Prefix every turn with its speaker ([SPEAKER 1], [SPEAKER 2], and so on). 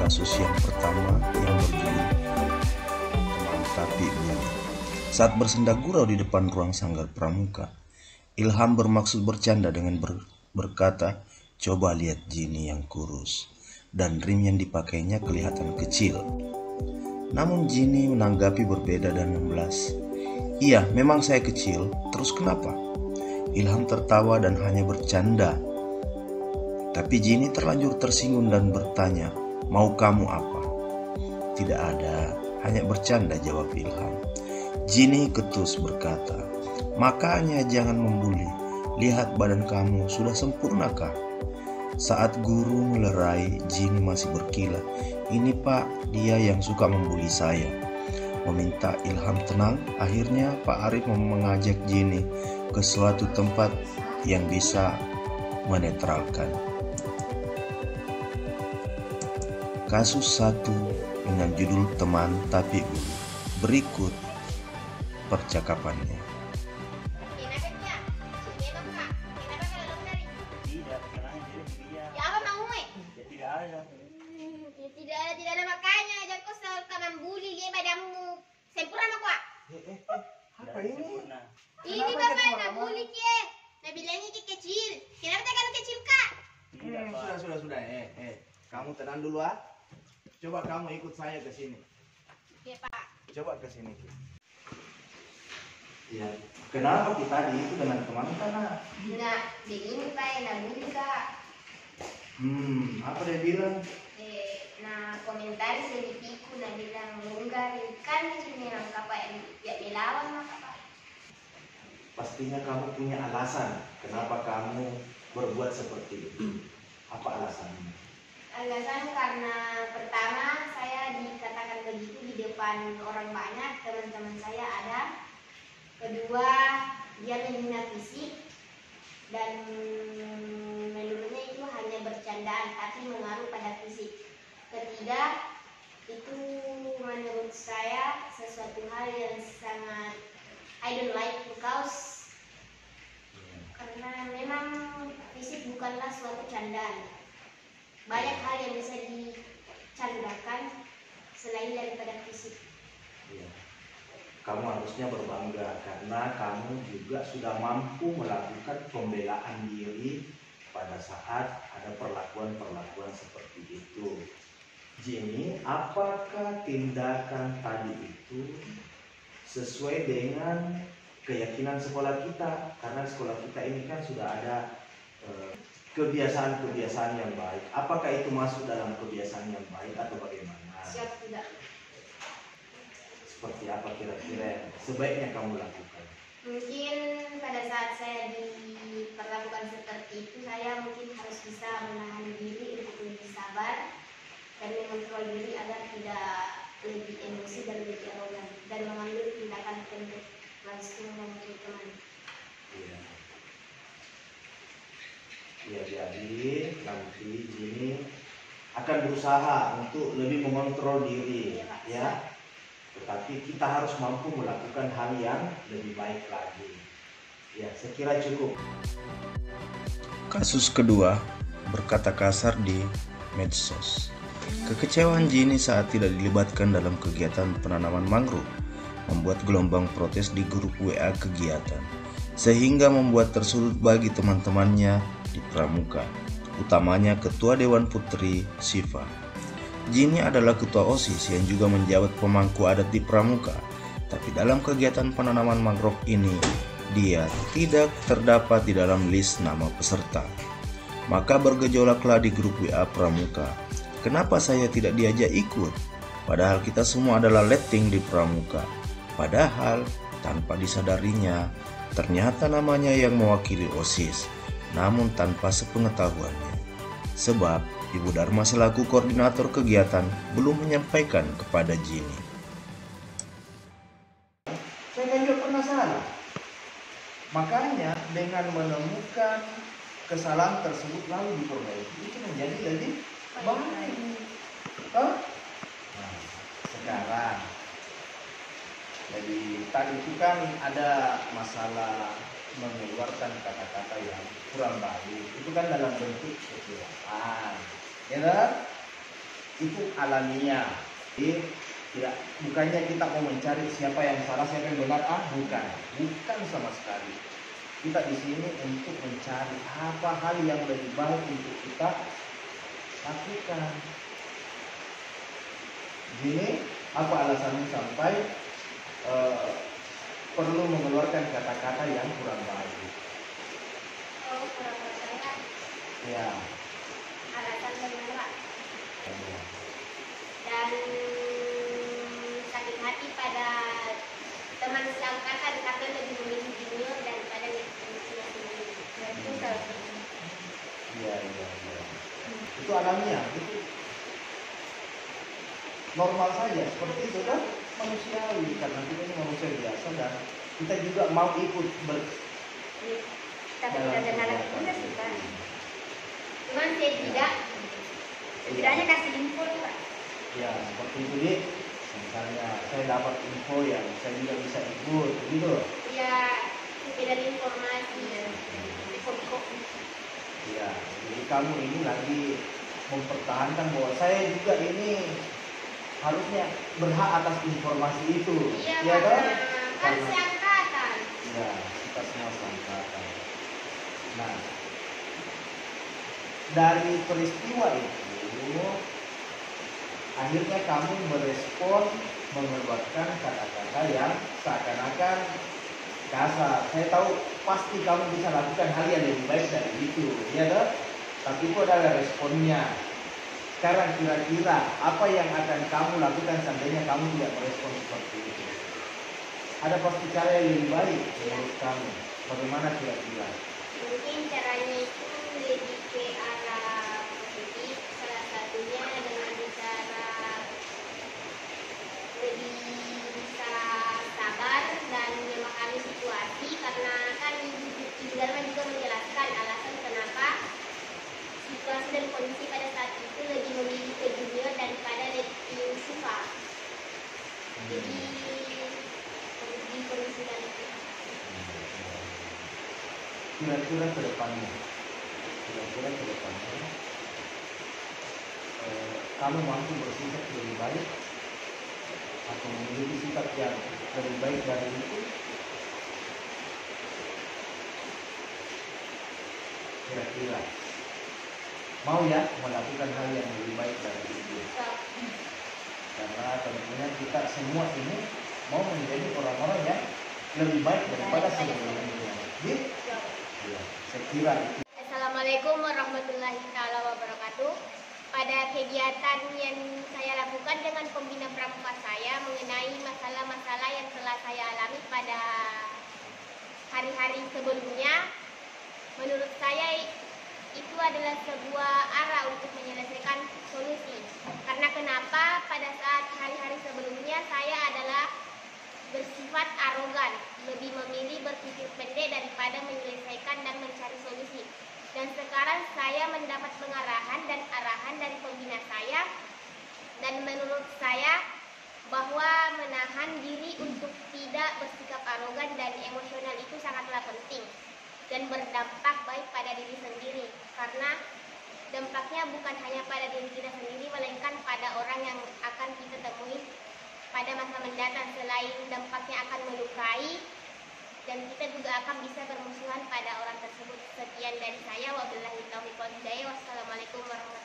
[SPEAKER 1] kasus yang pertama yang berjudul Teman Tapi Bully. Saat bersenda gurau di depan ruang sanggar pramuka, Ilham bermaksud bercanda dengan berkata, "Coba lihat Jini yang kurus." Dan rim yang dipakainya kelihatan kecil. Namun Jini menanggapi berbeda dan membelas. "Iya, memang saya kecil, terus kenapa?" Ilham tertawa dan hanya bercanda. Tapi Jini terlanjur tersinggung dan bertanya, "Mau kamu apa?" "Tidak ada, hanya bercanda," jawab Ilham. Jini ketus berkata, "Makanya jangan membuli. Lihat badan kamu, sudah sempurnakah?" Saat guru melerai, Jini masih berkilah. "Ini Pak, dia yang suka membuli saya." Meminta Ilham tenang, akhirnya Pak Arif mengajak Jini ke suatu tempat yang bisa menetralkan. Kasus 1 dengan judul Teman Tapi Bully. Berikut percakapannya.
[SPEAKER 2] Tidak ada makanya jangan kau selalu membuli dia padamu. Sempurna kok.
[SPEAKER 3] Apa ini?
[SPEAKER 2] Ini bapak nak bully dia. Nak bilang ini kecil. Kenapa tak kecil kak?
[SPEAKER 3] Sudah. Kamu tenang dulu ah. Coba kamu ikut saya ke sini.
[SPEAKER 2] Iya pak.
[SPEAKER 3] Coba ke sini. Iya. Kenapa kita tadi itu dengan teman karena?
[SPEAKER 2] Nah, begini pak, nak bully kak.
[SPEAKER 3] Apa dia bilang?
[SPEAKER 2] Nah komentar sedikitku nak bilang enggak kan ini yang kapal yang melawan maka pak.
[SPEAKER 3] Pastinya kamu punya alasan kenapa kamu berbuat seperti itu. Apa alasannya?
[SPEAKER 2] Alasan karena pertama saya dikatakan begitu di depan orang banyak, teman-teman saya ada. Kedua, dia menghina fisik dan menurutnya itu hanya bercandaan tapi mengaruh pada fisik. Ketiga, itu menurut saya sesuatu hal yang sangat I don't like because karena memang fisik bukanlah suatu candaan. Banyak hal yang bisa dicandakan selain daripada fisik.
[SPEAKER 3] Iya. Kamu harusnya berbangga karena kamu juga sudah mampu melakukan pembelaan diri pada saat ada perlakuan-perlakuan seperti itu. Jini, apakah tindakan tadi itu sesuai dengan keyakinan sekolah kita? Karena sekolah kita ini kan sudah ada kebiasaan-kebiasaan yang baik. Apakah itu masuk dalam kebiasaan yang baik atau bagaimana?
[SPEAKER 2] Siap tidak?
[SPEAKER 3] Seperti apa kira-kira yang sebaiknya kamu lakukan?
[SPEAKER 2] Mungkin pada saat saya diperlakukan seperti itu, saya mungkin harus bisa menahan diri untuk lebih sabar dan mengontrol diri agar tidak lebih emosi dan lebih arogan dan mengambil tindakan untuk langsung memukul teman.
[SPEAKER 3] Iya. Ya, jadi nanti Jini akan berusaha untuk lebih mengontrol diri, ya. Tetapi kita harus mampu melakukan hal yang lebih baik lagi. Ya, saya kira cukup.
[SPEAKER 1] Kasus kedua, berkata kasar di medsos. Kekecewaan Jini saat tidak dilibatkan dalam kegiatan penanaman mangrove membuat gelombang protes di grup WA kegiatan, sehingga membuat tersulut bagi teman-temannya di pramuka, utamanya Ketua Dewan Putri Siva. Jini adalah ketua OSIS yang juga menjabat pemangku adat di pramuka, tapi dalam kegiatan penanaman mangrove ini, dia tidak terdapat di dalam list nama peserta. Maka bergejolaklah di grup WA pramuka. Kenapa saya tidak diajak ikut? Padahal kita semua adalah letting di pramuka. Padahal tanpa disadarinya, ternyata namanya yang mewakili OSIS, namun tanpa sepengetahuannya. Sebab Ibu Dharma selaku koordinator kegiatan belum menyampaikan kepada Jini.
[SPEAKER 3] Saya kan juga pernah salah. Makanya dengan menemukan kesalahan tersebut lalu diperbaiki itu menjadi lebih baik. Nah, sekarang jadi tadi itu kan ada masalah mengeluarkan kata-kata yang kurang baik. Itu kan dalam bentuk kekerasan, ya kan? itu alamiah. Jadi bukannya kita mau mencari siapa yang salah, siapa yang benar, bukan sama sekali. Kita di sini untuk mencari apa hal yang lebih baik untuk kita lakukan. Gini, apa alasannya sampai perlu mengeluarkan kata-kata yang kurang baik?
[SPEAKER 2] Oh, kurang percaya.
[SPEAKER 3] Ya.
[SPEAKER 2] Alasan bagaimana, Pak? Dan sakit hati pada teman seangkatan karena lebih memilih junior daripada senior sendiri. Itu salah satu.
[SPEAKER 3] Iya. Itu alamiah, itu normal saja, seperti itu kan, manusiawi, karena kita ini manusia biasa dan kita juga mau ikut
[SPEAKER 2] Tapi tidak ada nada juga sih, Pak. Cuman saya tidaknya kasih info nih, Pak.
[SPEAKER 3] Ya, seperti itu nih. Misalnya saya dapat info yang saya juga bisa ikut, begitu.
[SPEAKER 2] Ya, sekedar informasi ya.
[SPEAKER 3] Ya, jadi kamu ini lagi mempertahankan bahwa saya juga ini harusnya berhak atas informasi itu.
[SPEAKER 2] Iya,
[SPEAKER 3] ya kan?
[SPEAKER 2] Kan seangkatan.
[SPEAKER 3] Ya, kita semua seangkatan. Nah, dari peristiwa itu akhirnya kamu merespon mengeluarkan kata-kata yang seakan-akan kasar. Saya tahu pasti kamu bisa lakukan hal yang lebih baik dari itu, ya kan? Tapi itu adalah responnya. Sekarang kira-kira apa yang akan kamu lakukan seandainya kamu tidak merespon seperti itu? Ada pasti cara yang lebih baik menurut kamu. Bagaimana kira-kira?
[SPEAKER 2] Mungkin caranya itu lebih ke arah positif. Salah satunya dengan cara lebih bisa sabar dan memahami situasi, karena kan Ibu Dharma juga menjelaskan alasan kenapa situasi dan kondisi pada saat itu lebih memilih ke junior daripada lebih suka. Jadi dikondisikan itu.
[SPEAKER 3] Kira-kira ke depannya, kamu mampu bersikap lebih baik atau memiliki sikap yang lebih baik dari itu? Kira-kira mau ya melakukan hal yang lebih baik dari itu? Karena tentunya kita semua ini mau menjadi orang-orang yang lebih baik daripada sebelumnya. Ya, saya kira itu.
[SPEAKER 2] Assalamualaikum warahmatullahi wabarakatuh. Pada kegiatan yang saya lakukan dengan pembina pramuka saya mengenai masalah-masalah yang telah saya alami pada hari-hari sebelumnya, menurut saya itu adalah sebuah arah untuk menyelesaikan solusi. Karena kenapa pada saat hari-hari sebelumnya saya adalah bersifat arogan, lebih memilih berpikir pendek daripada menyelesaikan dan mencari solusi. Dan sekarang saya mendapat pengarahan dan arahan dari pembina saya, dan menurut saya bahwa menahan diri untuk tidak bersikap arogan dan emosional itu sangatlah penting dan berdampak baik pada diri sendiri, karena dampaknya bukan hanya pada diri kita sendiri melainkan pada orang yang akan kita temui pada masa mendatang. Selain dampaknya akan melukai, dan kita juga akan bisa bermusuhan pada orang tersebut. Sekian dari saya, wabillahi taufiq wal hidayah. Wassalamualaikum warahmatullahi wabarakatuh.